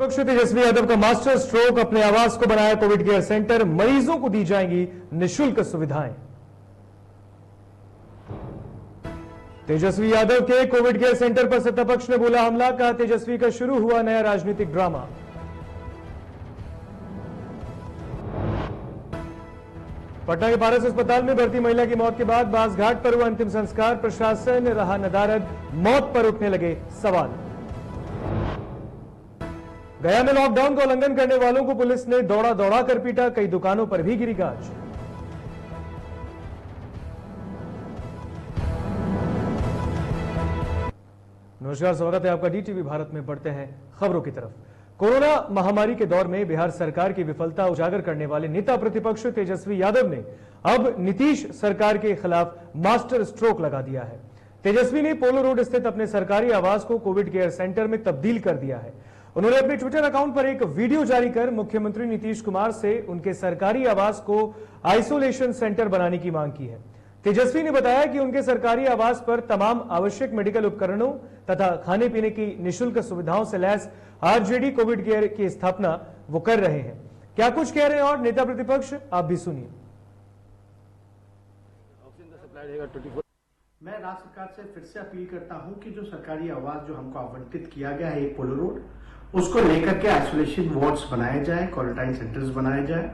प्रतिपक्ष तेजस्वी यादव का master stroke, अपने आवास को बनाया कोविड केयर सेंटर, मरीजों को दी जाएंगी निःशुल्क सुविधाएं। तेजस्वी यादव के कोविड केयर सेंटर पर सत्तापक्ष ने बोला हमला, कहा तेजस्वी का शुरू हुआ नया राजनीतिक ड्रामा। पटना के पारस अस्पताल में भर्ती महिला की मौत के बाद बासघाट पर हुआ अंतिम संस्कार, प्रशासन रहा नदारद, मौत पर उठने लगे सवाल। गया में लॉकडाउन का उल्लंघन करने वालों को पुलिस ने दौड़ा दौड़ा कर पीटा, कई दुकानों पर भी गिरी गाज। नमस्कार, स्वागत है आपका डीटीवी भारत में। बढ़ते हैं खबरों की तरफ। कोरोना महामारी के दौर में बिहार सरकार की विफलता उजागर करने वाले नेता प्रतिपक्ष तेजस्वी यादव ने अब नीतीश सरकार के खिलाफ मास्टर स्ट्रोक लगा दिया है। तेजस्वी ने पोलो रोड स्थित अपने सरकारी आवास को कोविड केयर सेंटर में तब्दील कर दिया है। उन्होंने अपने ट्विटर अकाउंट पर एक वीडियो जारी कर मुख्यमंत्री नीतीश कुमार से उनके सरकारी आवास को आइसोलेशन सेंटर बनाने की मांग की है। तेजस्वी ने बताया कि उनके सरकारी आवास पर तमाम आवश्यक मेडिकल उपकरणों तथा खाने पीने की निःशुल्क सुविधाओं से लैस आरजेडी कोविड केयर की स्थापना वो कर रहे हैं। क्या कुछ कह रहे हैं और नेता प्रतिपक्ष, आप भी सुनिए। मैं राज्य सरकार से फिर से अपील करता हूं कि जो सरकारी आवास जो हमको आवंटित किया गया है एक पोलो रोड, उसको लेकर के आइसोलेशन वार्ड्स बनाए जाए, क्वारंटाइन सेंटर्स बनाए जाए,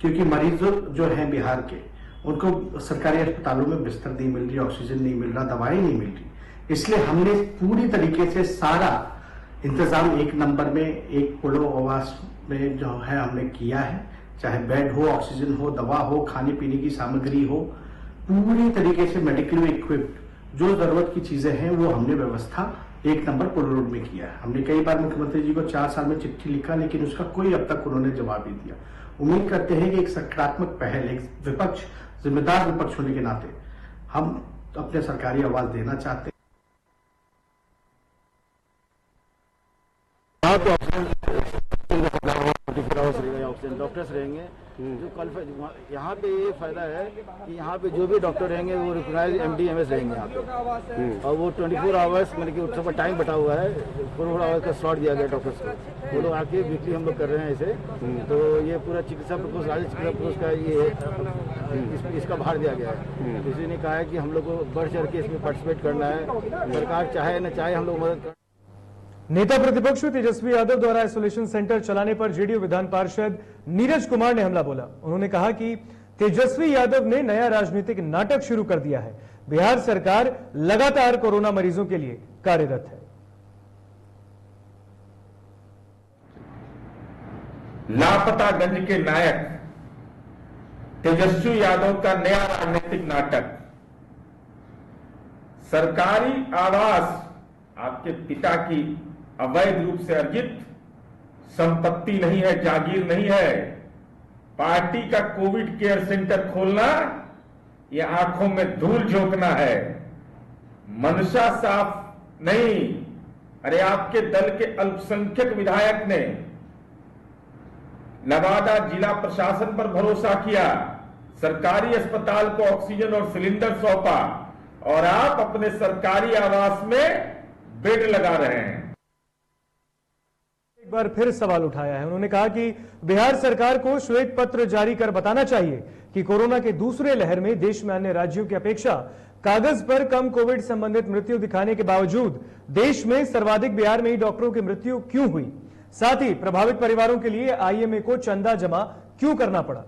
क्योंकि मरीजों जो हैं बिहार के, उनको सरकारी अस्पतालों में बिस्तर नहीं मिल रही, ऑक्सीजन नहीं मिल रहा, दवाएं नहीं मिल रही। इसलिए हमने पूरी तरीके से सारा इंतजाम एक नंबर में एक पोलो आवास में जो है हमने किया है, चाहे बेड हो, ऑक्सीजन हो, दवा हो, खाने पीने की सामग्री हो, पूरी तरीके से मेडिकली इक्विप्ड जो जरूरत की चीजें हैं वो हमने व्यवस्था एक नंबर पोलो रोड में किया है। हमने कई बार मुख्यमंत्री जी को 4 साल में चिट्ठी लिखा, लेकिन उसका कोई अब तक उन्होंने जवाब नहीं दिया। उम्मीद करते हैं कि एक सकारात्मक पहल, एक विपक्ष, जिम्मेदार विपक्ष होने के नाते हम अपने सरकारी आवास देना चाहते हैं। ऑक्सीजन डॉक्टर्स रहेंगे जो कल यहाँ पे ये फायदा है कि यहाँ पे जो भी डॉक्टर रहेंगे वो रिकॉग्नाइज्ड MD/MS रहेंगे यहाँ पे, और वो 24 आवर्स मतलब कि उसका टाइम बटा हुआ है, 4 आवर्स का स्लॉट दिया गया डॉक्टर्स को। वो लोग आके वीकली हम लोग कर रहे हैं ऐसे। तो ये पूरा चिकित्सा प्रकोष्ठ, राज्य चिकित्सा प्रकोष्ठ का ये इसका भार दिया गया है। किसी ने कहा है कि हम लोग को बढ़ चढ़ के इसमें पार्टिसिपेट करना है, सरकार चाहे न चाहे हम लोग मदद कर। नेता प्रतिपक्ष तेजस्वी यादव द्वारा आइसोलेशन सेंटर चलाने पर जेडीयू विधान पार्षद नीरज कुमार ने हमला बोला। उन्होंने कहा कि तेजस्वी यादव ने नया राजनीतिक नाटक शुरू कर दिया है। बिहार सरकार लगातार कोरोना मरीजों के लिए कार्यरत है। लापतागंज के नायक तेजस्वी यादव का नया राजनीतिक नाटक। सरकारी आवास आपके पिता की अवैध रूप से अर्जित संपत्ति नहीं है, जागीर नहीं है। पार्टी का कोविड केयर सेंटर खोलना यह आंखों में धूल झोंकना है, मंशा साफ नहीं। अरे आपके दल के अल्पसंख्यक विधायक ने नवादा जिला प्रशासन पर भरोसा किया, सरकारी अस्पताल को ऑक्सीजन और सिलेंडर सौंपा, और आप अपने सरकारी आवास में बेड लगा रहे हैं। एक बार फिर सवाल उठाया है। उन्होंने कहा कि बिहार सरकार को श्वेत पत्र जारी कर बताना चाहिए कि कोरोना के दूसरे लहर में देश में अन्य राज्यों की अपेक्षा कागज पर कम कोविड संबंधित मृत्यु दिखाने के बावजूद देश में सर्वाधिक बिहार में ही डॉक्टरों की मृत्यु क्यों हुई। साथ ही प्रभावित परिवारों के लिए IMA को चंदा जमा क्यों करना पड़ा।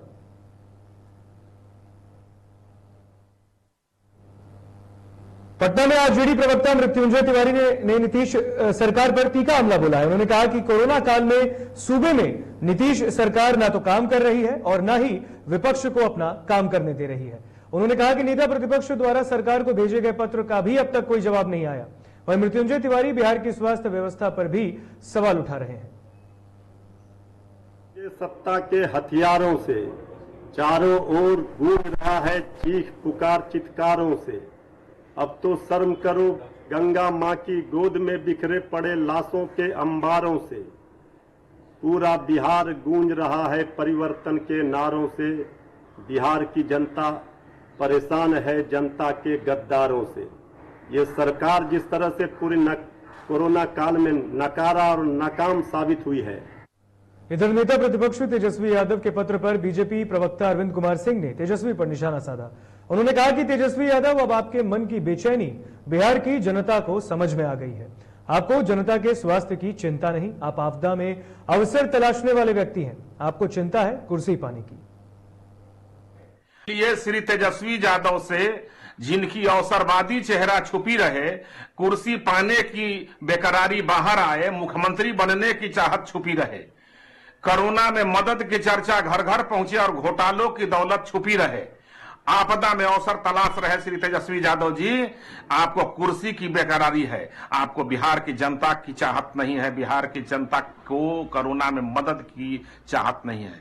पटना में आरजेडी प्रवक्ता मृत्युंजय तिवारी ने नीतीश सरकार पर तीखा हमला बोला है। उन्होंने कहा कि कोरोना काल में सूबे में नीतीश सरकार ना तो काम कर रही है और ना ही विपक्ष को अपना काम करने दे रही है। उन्होंने कहा कि नेता प्रतिपक्ष द्वारा सरकार को भेजे गए पत्र का भी अब तक कोई जवाब नहीं आया। वहीं मृत्युंजय तिवारी बिहार की स्वास्थ्य व्यवस्था पर भी सवाल उठा रहे हैं। ये सत्ता के हथियारों से चारों ओर गूंज रहा है चीख पुकार चित्कारों से। अब तो शर्म करो गंगा मां की गोद में बिखरे पड़े लाशों के अंबारों से। पूरा बिहार गूंज रहा है परिवर्तन के नारों से। बिहार की जनता परेशान है जनता के गद्दारों से। ये सरकार जिस तरह से पूरी कोरोना काल में नकारा और नाकाम साबित हुई है। इधर नेता प्रतिपक्ष तेजस्वी यादव के पत्र पर बीजेपी प्रवक्ता अरविंद कुमार सिंह ने तेजस्वी पर निशाना साधा। उन्होंने कहा कि तेजस्वी यादव, अब आपके मन की बेचैनी बिहार की जनता को समझ में आ गई है। आपको जनता के स्वास्थ्य की चिंता नहीं, आप आपदा में अवसर तलाशने वाले व्यक्ति हैं। आपको चिंता है कुर्सी पाने की। ये श्री तेजस्वी यादव से जिनकी अवसरवादी चेहरा छुपी रहे, कुर्सी पाने की बेकरारी बाहर आए, मुख्यमंत्री बनने की चाहत छुपी रहे, कोरोना में मदद की चर्चा घर घर पहुंचे और घोटालों की दौलत छुपी रहे, आपदा में अवसर तलाश रहे श्री तेजस्वी यादव जी, आपको कुर्सी की बेकरारी है, आपको बिहार की जनता की चाहत नहीं है, बिहार की जनता को कोरोना में मदद की चाहत नहीं है।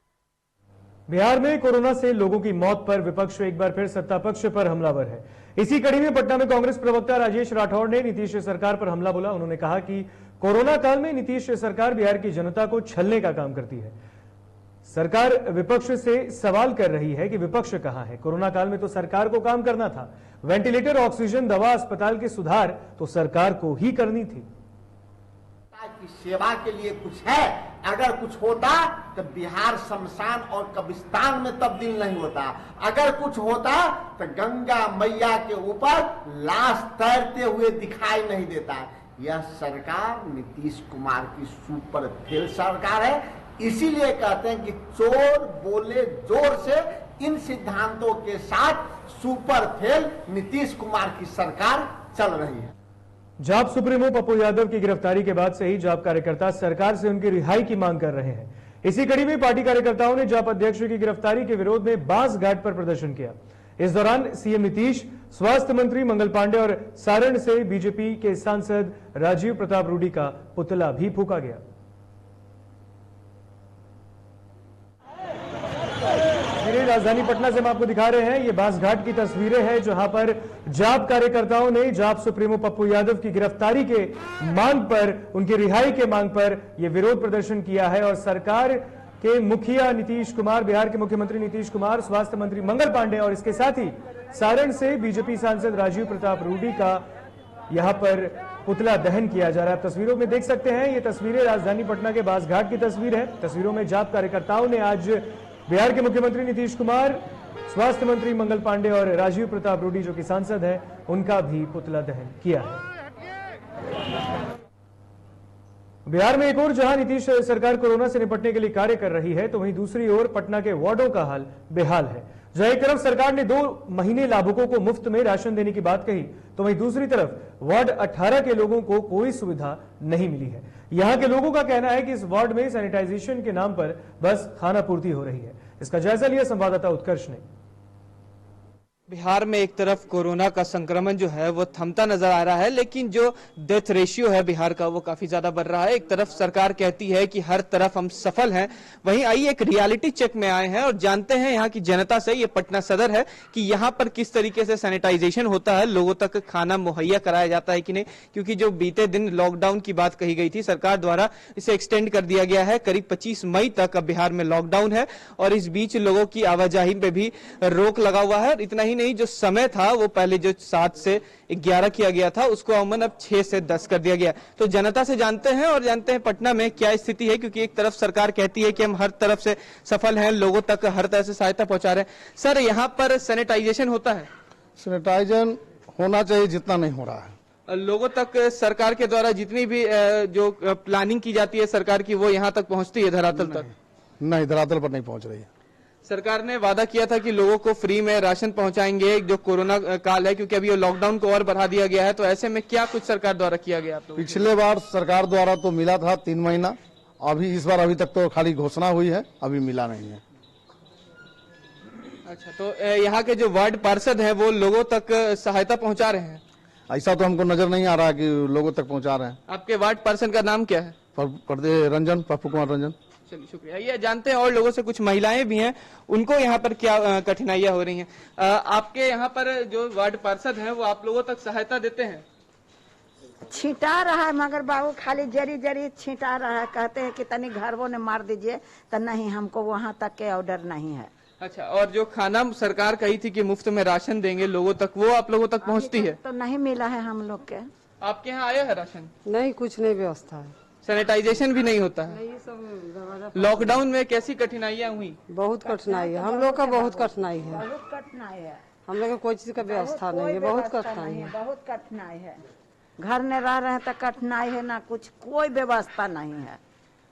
बिहार में कोरोना से लोगों की मौत पर विपक्ष एक बार फिर सत्ता पक्ष पर हमलावर है। इसी कड़ी में पटना में कांग्रेस प्रवक्ता राजेश राठौड़ ने नीतीश सरकार पर हमला बोला। उन्होंने कहा कि कोरोना काल में नीतीश सरकार बिहार की जनता को छलने का काम करती है। सरकार विपक्ष से सवाल कर रही है कि विपक्ष कहां है। कोरोना काल में तो सरकार को काम करना था। वेंटिलेटर, ऑक्सीजन, दवा, अस्पताल के सुधार तो सरकार को ही करनी थी। की सेवा के लिए कुछ है, अगर कुछ होता तो बिहार शमशान और कब्रिस्तान में तब्दील नहीं होता। अगर कुछ होता तो गंगा मैया के ऊपर लाश तैरते हुए दिखाई नहीं देता। यह सरकार नीतीश कुमार की सुपर फेल सरकार है। इसीलिए कहते हैं कि चोर बोले जोर से। इन सिद्धांतों के साथ सुपर फेल नीतीश कुमार की सरकार चल रही है। जाप सुप्रीमो पप्पू यादव की गिरफ्तारी के बाद से ही जाप कार्यकर्ता सरकार से उनकी रिहाई की मांग कर रहे हैं। इसी कड़ी में पार्टी कार्यकर्ताओं ने जाप अध्यक्ष की गिरफ्तारी के विरोध में बांस घाट पर प्रदर्शन किया। इस दौरान सीएम नीतीश, स्वास्थ्य मंत्री मंगल पांडे और सारण से बीजेपी के सांसद राजीव प्रताप रूडी का पुतला भी फूंका गया। राजधानी पटना से हम आपको दिखा रहे हैं, ये बांस घाट की तस्वीरें हैं जहां पर जाप कार्यकर्ताओं ने जाप सुप्रीमो पप्पू यादव की गिरफ्तारी के मांग पर, उनकी रिहाई के मांग पर यह विरोध प्रदर्शन किया है। और सरकार के मुखिया नीतीश कुमार, बिहार के मुख्यमंत्री नीतीश कुमार, स्वास्थ्य मंत्री मंगल पांडे और इसके साथ ही सारण से बीजेपी सांसद राजीव प्रताप रूडी का यहां पर पुतला दहन किया जा रहा है। तस्वीरों में देख सकते हैं, ये तस्वीरें राजधानी पटना के बांस घाट की तस्वीर है। तस्वीरों में जाप कार्यकर्ताओं ने आज बिहार के मुख्यमंत्री नीतीश कुमार, स्वास्थ्य मंत्री मंगल पांडे और राजीव प्रताप रूडी जो कि सांसद हैं, उनका भी पुतला दहन किया है। बिहार में एक ओर जहां नीतीश सरकार कोरोना से निपटने के लिए कार्य कर रही है, तो वहीं दूसरी ओर पटना के वार्डों का हाल बेहाल है। जहां एक तरफ सरकार ने 2 महीने लाभुकों को मुफ्त में राशन देने की बात कही, तो वहीं दूसरी तरफ वार्ड 18 के लोगों को कोई सुविधा नहीं मिली है। यहां के लोगों का कहना है कि इस वार्ड में सैनिटाइजेशन के नाम पर बस खाना पूर्ति हो रही है। इसका जायजा लिया संवाददाता उत्कर्ष ने। बिहार में एक तरफ कोरोना का संक्रमण जो है वो थमता नजर आ रहा है, लेकिन जो डेथ रेशियो है बिहार का वो काफी ज्यादा बढ़ रहा है। एक तरफ सरकार कहती है कि हर तरफ हम सफल हैं, वहीं आइए एक रियलिटी चेक में आए हैं और जानते हैं यहाँ की जनता से, ये पटना सदर है, कि यहाँ पर किस तरीके से सैनिटाइजेशन होता है, लोगों तक खाना मुहैया कराया जाता है कि नहीं। क्योंकि जो बीते दिन लॉकडाउन की बात कही गई थी, सरकार द्वारा इसे एक्सटेंड कर दिया गया है। करीब 25 मई तक अब बिहार में लॉकडाउन है और इस बीच लोगों की आवाजाही पे भी रोक लगा हुआ है। इतना ही नहीं, जो समय था वो पहले जो 7 से 11 किया गया था, उसको अमूमन अब 6 से 10 कर दिया गया। तो जनता से जानते हैं और जानते हैं पटना में क्या स्थिति है, क्योंकि एक तरफ सरकार कहती है कि हम हर तरफ से सफल हैं, लोगों तक हर तरह से सहायता पहुंचा रहे हैं। सर, यहाँ पर सैनिटाइजेशन होता है? सैनिटाइजेशन होना चाहिए, जितना नहीं हो रहा है। लोगों तक सरकार के द्वारा जितनी भी जो प्लानिंग की जाती है सरकार की, वो यहाँ तक पहुंचती है धरातल तक? नहीं, धरातल पर नहीं पहुंच रही है। सरकार ने वादा किया था कि लोगों को फ्री में राशन पहुंचाएंगे जो कोरोना काल है, क्योंकि अभी लॉकडाउन को और बढ़ा दिया गया है। तो ऐसे में क्या कुछ सरकार द्वारा किया गया? पिछले बार सरकार द्वारा तो मिला था 3 महीना, अभी इस बार अभी तक तो खाली घोषणा हुई है, अभी मिला नहीं है। अच्छा, तो यहाँ के जो वार्ड पार्षद हैं वो लोगों तक सहायता पहुँचा रहे हैं? ऐसा तो हमको नजर नहीं आ रहा कि लोगों तक पहुँचा रहे हैं। आपके वार्ड पार्षद का नाम क्या है? रंजन, पप्पू कुमार रंजन। चलिए, शुक्रिया। ये जानते हैं और लोगों से, कुछ महिलाएं भी हैं, उनको यहाँ पर क्या कठिनाइयां हो रही हैं। आपके यहाँ पर जो वार्ड पार्षद हैं वो आप लोगों तक सहायता देते हैं? छिटा रहा है, मगर बाबू खाली जरी जरी छिटा रहा है। कहते हैं कि तनी घरों ने मार दीजिए, तो नहीं, हमको वहाँ तक के ऑर्डर नहीं है। अच्छा, और जो खाना सरकार कही थी कि मुफ्त में राशन देंगे लोगों तक, वो आप लोगों तक पहुँचती है? तो नहीं मिला है हम लोग के। आपके यहाँ आया है राशन? नहीं, कुछ नहीं व्यवस्था है। सैनिटाइजेशन भी नहीं होता है? नहीं, ये सब दरवाजा। लॉकडाउन में कैसी कठिनाइयाँ हुई? बहुत कठिनाई है, हम लोग का बहुत कठिनाई है। बहुत कठिनाई है, हम लोग को कोई चीज का व्यवस्था नहीं है, बहुत कठिनाई है। बहुत कठिनाई है, घर में रह रहे हैं तो कठिनाई है ना, कुछ कोई व्यवस्था नहीं है।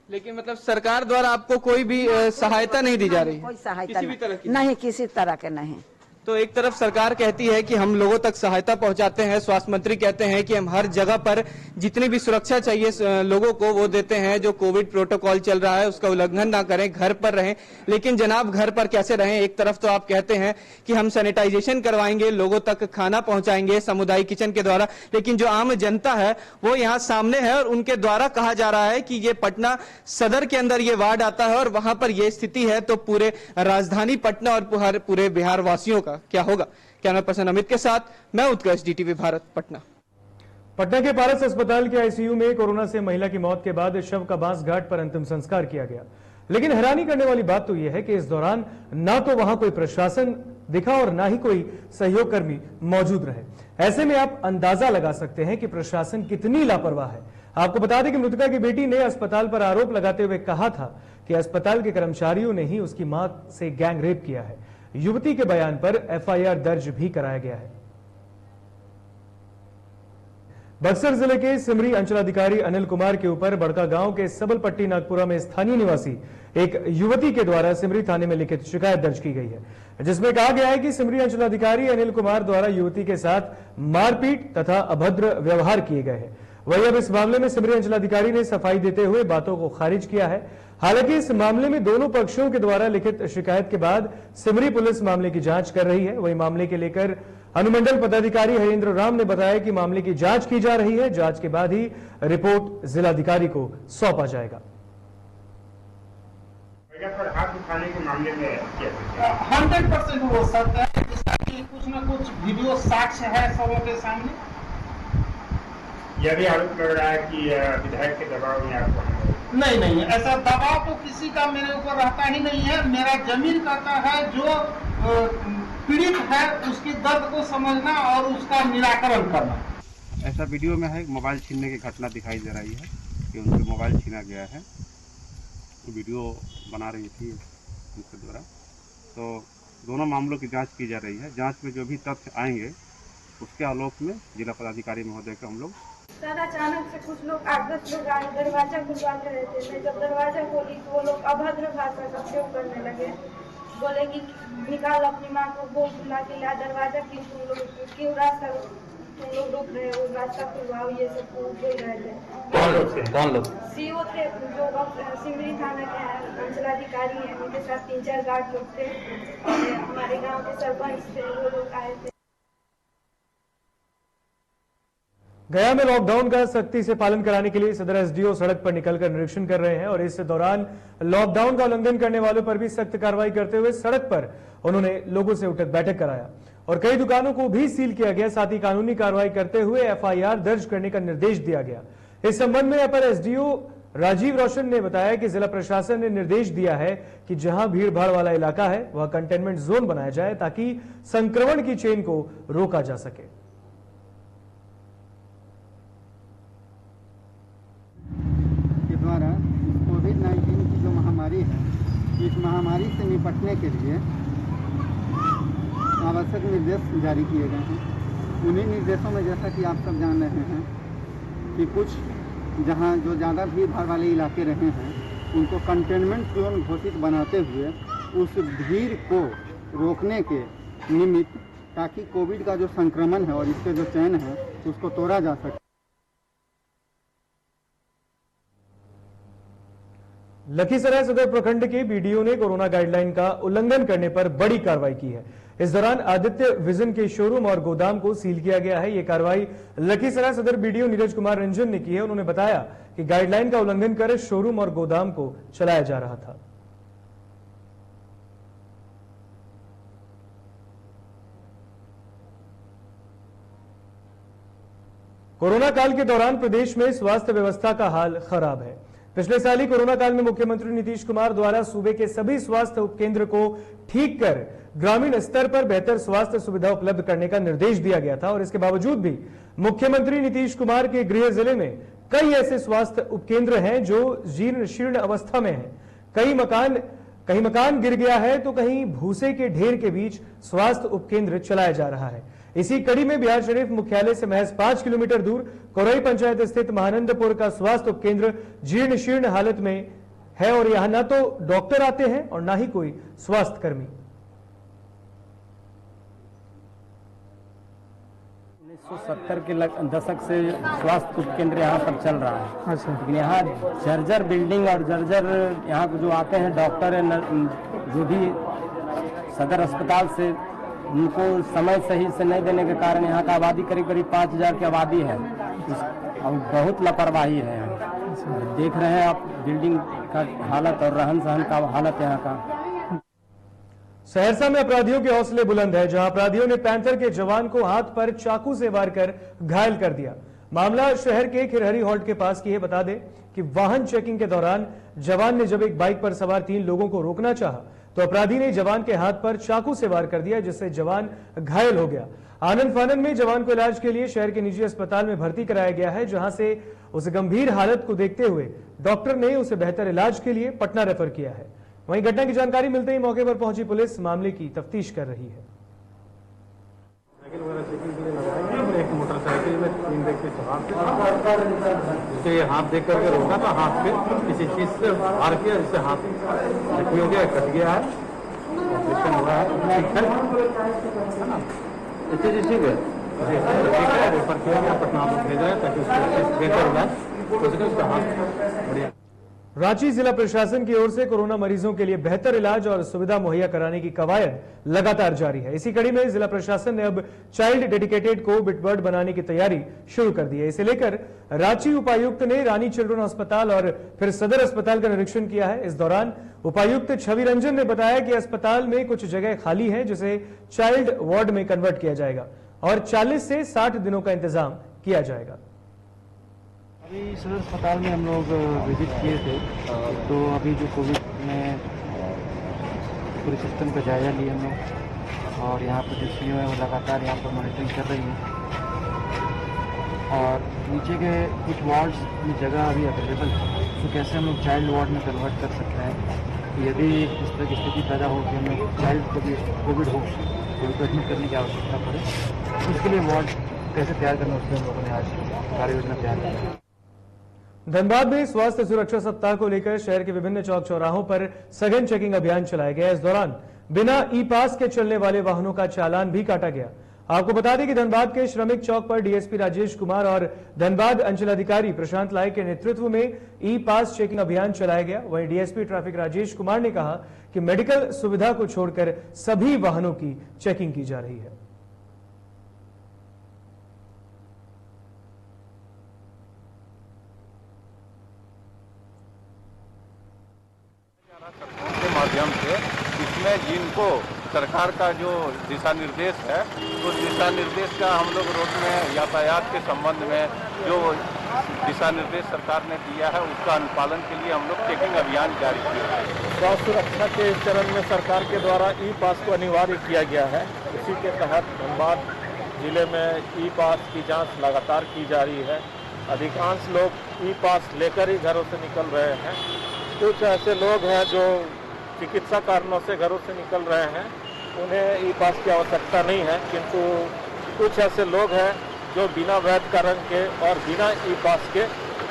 लेकिन मतलब सरकार द्वारा आपको कोई भी सहायता नहीं दी जा रही है? कोई सहायता किसी भी तरह की? नहीं, किसी तरह के नहीं। तो एक तरफ सरकार कहती है कि हम लोगों तक सहायता पहुंचाते हैं, स्वास्थ्य मंत्री कहते हैं कि हम हर जगह पर जितनी भी सुरक्षा चाहिए लोगों को वो देते हैं, जो कोविड प्रोटोकॉल चल रहा है उसका उल्लंघन ना करें, घर पर रहें। लेकिन जनाब घर पर कैसे रहें? एक तरफ तो आप कहते हैं कि हम सैनिटाइजेशन करवाएंगे, लोगों तक खाना पहुंचाएंगे सामुदायिक किचन के द्वारा, लेकिन जो आम जनता है वो यहाँ सामने है और उनके द्वारा कहा जा रहा है कि ये पटना सदर के अंदर ये वार्ड आता है और वहां पर ये स्थिति है, तो पूरे राजधानी पटना और पूरे बिहार वासियों का क्या होगा? कैमरा पर्सन अमित के साथ मैं उत्कर्ष, डीटीवी भारत, पटना। पटना के पारस अस्पताल के आईसीयू में कोरोना से महिला की मौत के बाद शव का बांस घाट पर अंतिम संस्कार किया गया। लेकिन हैरानी करने वाली बात तो यह है कि इस दौरान ना तो वहां कोई प्रशासन दिखा और ना ही कोई सहयोगकर्मी मौजूद रहे। ऐसे में आप अंदाजा लगा सकते हैं कि प्रशासन कितनी लापरवाह है। आपको बता दें कि मृतका की बेटी ने अस्पताल पर आरोप लगाते हुए कहा था कि अस्पताल के कर्मचारियों ने ही उसकी मां से गैंग रेप किया है। युवती के बयान पर एफआईआर दर्ज भी कराया गया है। बक्सर जिले के सिमरी अंचलाधिकारी अनिल कुमार के ऊपर बड़का गांव के सबलपट्टी नागपुरा में स्थानीय निवासी एक युवती के द्वारा सिमरी थाने में लिखित शिकायत दर्ज की गई है, जिसमें कहा गया है कि सिमरी अंचलाधिकारी अनिल कुमार द्वारा युवती के साथ मारपीट तथा अभद्र व्यवहार किए गए हैं। वहीं अब इस मामले में सिमरी अंचलाधिकारी ने सफाई देते हुए बातों को खारिज किया है। हालांकि इस मामले में दोनों पक्षों के द्वारा लिखित शिकायत के बाद सिमरी पुलिस मामले की जांच कर रही है। वहीं मामले के लेकर अनुमंडल पदाधिकारी हरेंद्र राम ने बताया कि मामले की जांच की जा रही है, जांच के बाद ही रिपोर्ट जिलाधिकारी को सौंपा जाएगा। पर हाथ उठाने के मामले में 100% हो सकता है, जिसका कि कुछ न कुछ वीडियो साक्ष्य है सबों के सामने। यह भी आरोप लग रहा है कि विधायक के दबाव में आपको नहीं, ऐसा दबाव तो किसी का मेरे ऊपर रहता ही नहीं है। मेरा जमीन कहता है जो पीड़ित है उसकी दर्द को समझना और उसका निराकरण करना। ऐसा वीडियो में है, मोबाइल छीनने की घटना दिखाई दे रही है कि उनसे मोबाइल छीना गया है। वीडियो बना रही थी उनके द्वारा। तो दोनों मामलों की जांच की जा रही है। जांच में जो भी तथ्य आएंगे उसके आलोक में जिला पदाधिकारी महोदय को हम लोग सर अचानक से कुछ लोग 8-10 लोग आए, दरवाजा खुलवा के रहते थे। जब दरवाजा खोली तो वो लोग अभद्र भाषा का प्रयोग करने लगे। बोले कि निकाल अपनी माँ को, बोल बुला के ला, दरवाजा क्यों रास्ता तुम लोग रुक रहे हो, रास्ता खुलवाओ, ये सब बोल रहे थे। कौन लोग? सीओ थे जो सिमरी थाना के अंचलाधिकारी हैं, उनके साथ 3-4 गार्ड लोग थे और हमारे गाँव के सरपंच थे, वो लोग आए थे। गया में लॉकडाउन का सख्ती से पालन कराने के लिए सदर एसडीओ सड़क पर निकलकर निरीक्षण कर रहे हैं और इस दौरान लॉकडाउन का उल्लंघन करने वालों पर भी सख्त कार्रवाई करते हुए सड़क पर उन्होंने लोगों से उठक बैठक कराया और कई दुकानों को भी सील किया गया। साथ ही कानूनी कार्रवाई करते हुए एफआईआर दर्ज करने का निर्देश दिया गया। इस संबंध में अपर एसडीओ राजीव रोशन ने बताया कि जिला प्रशासन ने निर्देश दिया है कि जहां भीड़ भाड़ वाला इलाका है वहां कंटेनमेंट जोन बनाया जाए ताकि संक्रमण की चेन को रोका जा सके। द्वारा कोविड-19 की जो महामारी है, इस महामारी से निपटने के लिए आवश्यक निर्देश जारी किए गए हैं। उन्हीं निर्देशों में जैसा कि आप सब जान रहे हैं कि कुछ जहां जो ज़्यादा भीड़ भाड़ वाले इलाके रहे हैं उनको कंटेनमेंट जोन घोषित बनाते हुए उस भीड़ को रोकने के निमित्त, ताकि कोविड का जो संक्रमण है और इसके जो चैन है उसको तोड़ा जा सके। लखीसराय सदर प्रखंड के बीडीओ ने कोरोना गाइडलाइन का उल्लंघन करने पर बड़ी कार्रवाई की है। इस दौरान आदित्य विजन के शोरूम और गोदाम को सील किया गया है। यह कार्रवाई लखीसराय सदर बीडीओ नीरज कुमार रंजन ने की है। उन्होंने बताया कि गाइडलाइन का उल्लंघन कर शोरूम और गोदाम को चलाया जा रहा था। कोरोना काल के दौरान प्रदेश में स्वास्थ्य व्यवस्था का हाल खराब है। पिछले साल ही कोरोना काल में मुख्यमंत्री नीतीश कुमार द्वारा सूबे के सभी स्वास्थ्य उपकेंद्र को ठीक कर ग्रामीण स्तर पर बेहतर स्वास्थ्य सुविधा उपलब्ध करने का निर्देश दिया गया था और इसके बावजूद भी मुख्यमंत्री नीतीश कुमार के गृह जिले में कई ऐसे स्वास्थ्य उपकेंद्र हैं जो जीर्ण शीर्ण अवस्था में हैं। कहीं मकान गिर गया है तो कहीं भूसे के ढेर के बीच स्वास्थ्य उपकेंद्र चलाया जा रहा है। इसी कड़ी में बिहार शरीफ मुख्यालय से महज 5 किलोमीटर दूर कोरई पंचायत स्थित महानंदपुर का स्वास्थ्य उपकेंद्र जीर्ण शीर्ण हालत में है और यहां न तो डॉक्टर आते हैं और न ही कोई स्वास्थ्य कर्मी। 1970 के दशक से स्वास्थ्य उपकेंद्र यहाँ पर चल रहा है। लेकिन यहाँ जर्जर बिल्डिंग और जर्जर यहाँ जो आते हैं डॉक्टर जो भी सदर अस्पताल से उनको समय सही से नहीं देने के कारण यहाँ का आबादी करीब 5000 की आबादी है और बहुत लापरवाही है। यहाँ देख रहे हैं आप बिल्डिंग का हालत और रहन सहन का हालत यहाँ का। सहरसा में अपराधियों के हौसले बुलंद है, जहां अपराधियों ने पैंथर के जवान को हाथ पर चाकू से वार कर घायल कर दिया। मामला शहर के खिरहरी हॉल्ट के पास की है। बता दें कि वाहन चेकिंग के दौरान जवान ने जब एक बाइक पर सवार 3 लोगों को रोकना चाहा तो अपराधी ने जवान के हाथ पर चाकू से वार कर दिया, जिससे जवान घायल हो गया। आनंद फानन में जवान को इलाज के लिए शहर के निजी अस्पताल में भर्ती कराया गया है, जहां से उसे गंभीर हालत को देखते हुए डॉक्टर ने उसे बेहतर इलाज के लिए पटना रेफर किया है। वहीं घटना की जानकारी मिलते ही मौके पर पहुंची पुलिस मामले की तफ्तीश कर रही है। साइकिल वगैरह चेकिंग के लिए लगाएंगे और एक मोटरसाइकिल में 3 व्यक्ति सवार थे, उसे हाथ देख करके रोका तो हाथ पे किसी चीज से वार किया, जिससे हाथ जख्मी हो गया, कट गया है, ऑपरेशन हुआ है, ठीक है ना। इतनी चीज ठीक है, रेफर किया गया, पटना भेज रहे हैं ताकि उसको बेहतर इलाज हो सके, उसका हाथ बढ़िया। रांची जिला प्रशासन की ओर से कोरोना मरीजों के लिए बेहतर इलाज और सुविधा मुहैया कराने की कवायद लगातार जारी है। इसी कड़ी में जिला प्रशासन ने अब चाइल्ड डेडिकेटेड कोविड वार्ड बनाने की तैयारी शुरू कर दी है। इसे लेकर रांची उपायुक्त ने रानी चिल्ड्रन अस्पताल और फिर सदर अस्पताल का निरीक्षण किया है। इस दौरान उपायुक्त छवि रंजन ने बताया कि अस्पताल में कुछ जगह खाली है, जिसे चाइल्ड वार्ड में कन्वर्ट किया जाएगा और 40 से 60 दिनों का इंतजाम किया जाएगा। अभी सदर अस्पताल में हम लोग विजिट किए थे, तो अभी जो कोविड में पूरे सिस्टम का जायजा लिए हम लोग और यहाँ पर जो सीओ है वो लगातार यहाँ पर मॉनिटरिंग कर रही है और नीचे के कुछ वार्ड्स में जगह अभी अवेलेबल है, तो कैसे हम लोग चाइल्ड वार्ड में कन्वर्ट कर सकते हैं। यदि इस तरह की स्थिति पैदा हो कि हम लोग चाइल्ड को भी कोविड हो तो उसको एडमिट करने की आवश्यकता पड़े, उसके लिए वार्ड कैसे तैयार करना उसके हम लोगों ने आज कार्य योजना तैयार की। धनबाद में स्वास्थ्य सुरक्षा सप्ताह को लेकर शहर के विभिन्न चौक चौराहों पर सघन चेकिंग अभियान चलाया गया। इस दौरान बिना ई पास के चलने वाले वाहनों का चालान भी काटा गया। आपको बता दें कि धनबाद के श्रमिक चौक पर डीएसपी राजेश कुमार और धनबाद अंचलाधिकारी प्रशांत लाय के नेतृत्व में ई पास चेकिंग अभियान चलाया गया। वहीं डीएसपी ट्रैफिक राजेश कुमार ने कहा कि मेडिकल सुविधा को छोड़कर सभी वाहनों की चेकिंग की जा रही है। माध्यम से इसमें जिनको सरकार का जो दिशा निर्देश है, उस दिशा निर्देश का हम लोग रोड में यातायात के संबंध में जो दिशा निर्देश सरकार ने दिया है उसका अनुपालन के लिए हम लोग चेकिंग अभियान जारी किया है। स्वास्थ्य सुरक्षा के इस चरण में सरकार के द्वारा ई पास को अनिवार्य किया गया है। इसी के तहत धनबाद जिले में ई पास की जाँच लगातार की जा रही है। अधिकांश लोग ई पास लेकर ही घरों से निकल रहे हैं। कुछ ऐसे लोग हैं जो चिकित्सा कारणों से घरों से निकल रहे हैं, उन्हें ई पास की आवश्यकता नहीं है, किंतु कुछ ऐसे लोग हैं जो बिना वैध कारण के और बिना ई पास के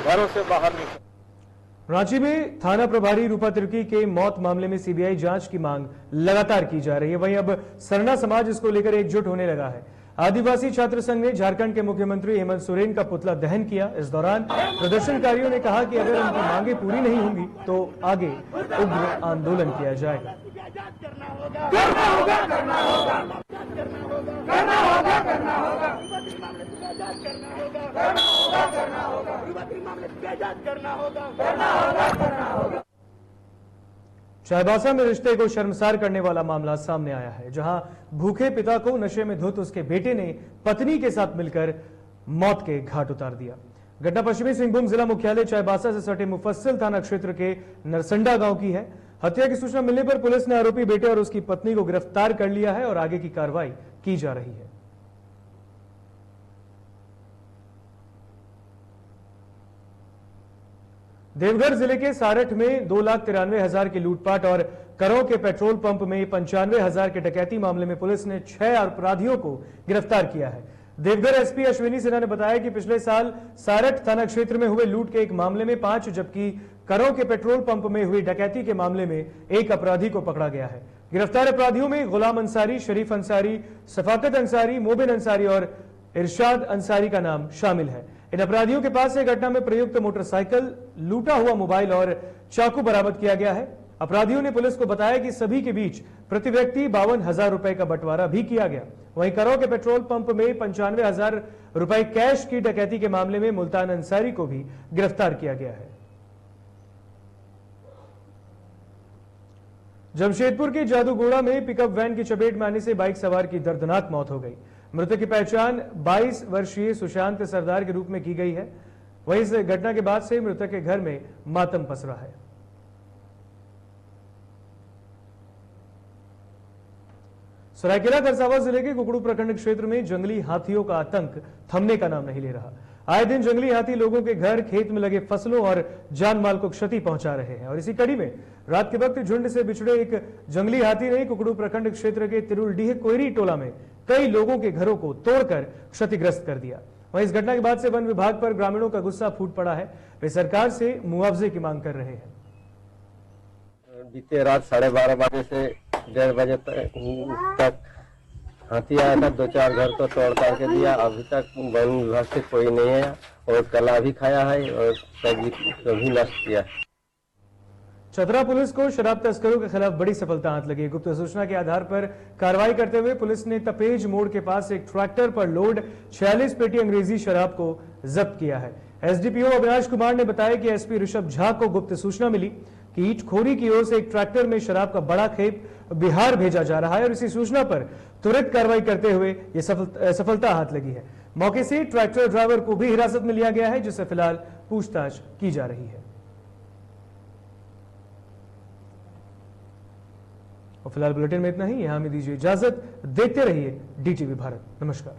घरों से बाहर निकल। रांची में थाना प्रभारी रूपा तिर्की के मौत मामले में सीबीआई जांच की मांग लगातार की जा रही है। वहीं अब सरना समाज इसको लेकर एकजुट होने लगा है। आदिवासी छात्र संघ ने झारखंड के मुख्यमंत्री हेमंत सोरेन का पुतला दहन किया। इस दौरान प्रदर्शनकारियों ने कहा कि अगर उनकी मांगे पूरी नहीं होंगी तो आगे उग्र आंदोलन किया जाएगा। चाईबासा में रिश्ते को शर्मसार करने वाला मामला सामने आया है, जहां भूखे पिता को नशे में धुत उसके बेटे ने पत्नी के साथ मिलकर मौत के घाट उतार दिया। घटना पश्चिमी सिंहभूम जिला मुख्यालय चाईबासा से सटे मुफस्सिल थाना क्षेत्र के नरसंडा गांव की है। हत्या की सूचना मिलने पर पुलिस ने आरोपी बेटे और उसकी पत्नी को गिरफ्तार कर लिया है और आगे की कार्रवाई की जा रही है। देवघर जिले के सारठ में 2,93,000 की लूटपाट और करों के पेट्रोल पंप में 95,000 के डकैती मामले में पुलिस ने 6 अपराधियों को गिरफ्तार किया है। देवघर एसपी अश्विनी सिन्हा ने बताया कि पिछले साल सारठ थाना क्षेत्र में हुए लूट के एक मामले में 5 जबकि करों के पेट्रोल पंप में हुई डकैती के मामले में 1 अपराधी को पकड़ा गया है। गिरफ्तार अपराधियों में गुलाम अंसारी, शरीफ अंसारी, सफाकत अंसारी, मोबिन अंसारी और इरशाद अंसारी का नाम शामिल है। इन अपराधियों के पास से घटना में प्रयुक्त मोटरसाइकिल, लूटा हुआ मोबाइल और चाकू बरामद किया गया है। अपराधियों ने पुलिस को बताया कि सभी के बीच प्रति व्यक्ति 52,000 रुपए का बंटवारा भी किया गया। वहीं करों के पेट्रोल पंप में 95,000 रुपए कैश की डकैती के मामले में मुल्तान अंसारी को भी गिरफ्तार किया गया है। जमशेदपुर के जादूगोड़ा में पिकअप वैन की चपेट में आने से बाइक सवार की दर्दनाक मौत हो गई। मृतक की पहचान 22 वर्षीय सुशांत सरदार के रूप में की गई है। वहीं इस घटना के बाद से मृतक के घर में मातम पसरा है। सरायकेला खरसावां जिले के कुकड़ू प्रखंड क्षेत्र में जंगली हाथियों का आतंक थमने का नाम नहीं ले रहा। आए दिन जंगली हाथी लोगों के घर, खेत में लगे फसलों और जान माल को क्षति पहुंचा रहे हैं और इसी कड़ी में रात के वक्त झुंड से बिछड़े एक जंगली हाथी ने कुकड़ू प्रखंड क्षेत्र के तिरुलडीह कोयरी टोला में कई लोगों के घरों को तोड़कर क्षतिग्रस्त कर दिया। वहीं इस घटना के बाद से वन विभाग पर ग्रामीणों का गुस्सा फूट पड़ा है। वे सरकार से मुआवजे की मांग कर रहे हैं। बीते रात 12:30 बजे से 1:30 बजे तक हाथी आया था, 2-4 घर तो तोड़ ताड़ के दिया। अभी तक वन विभाग से कोई नहीं है और कला भी खाया है और सभी नष्ट किया। चतरा पुलिस को शराब तस्करों के खिलाफ बड़ी सफलता हाथ लगी। गुप्त सूचना के आधार पर कार्रवाई करते हुए पुलिस ने तपेज मोड़ के पास एक ट्रैक्टर पर लोड 46 पेटी अंग्रेजी शराब को जब्त किया है। एसडीपीओ अविनाश कुमार ने बताया कि एसपी ऋषभ झा को गुप्त सूचना मिली कि ईटखोरी की ओर से एक ट्रैक्टर में शराब का बड़ा खेप बिहार भेजा जा रहा है और इसी सूचना पर तुरंत कार्रवाई करते हुए ये सफलता हाथ लगी है। मौके से ट्रैक्टर ड्राइवर को भी हिरासत में लिया गया है, जिससे फिलहाल पूछताछ की जा रही है। और फिलहाल बुलेटिन में इतना ही। यहां में दीजिए इजाजत। देखते रहिए डीटीवी भारत। नमस्कार।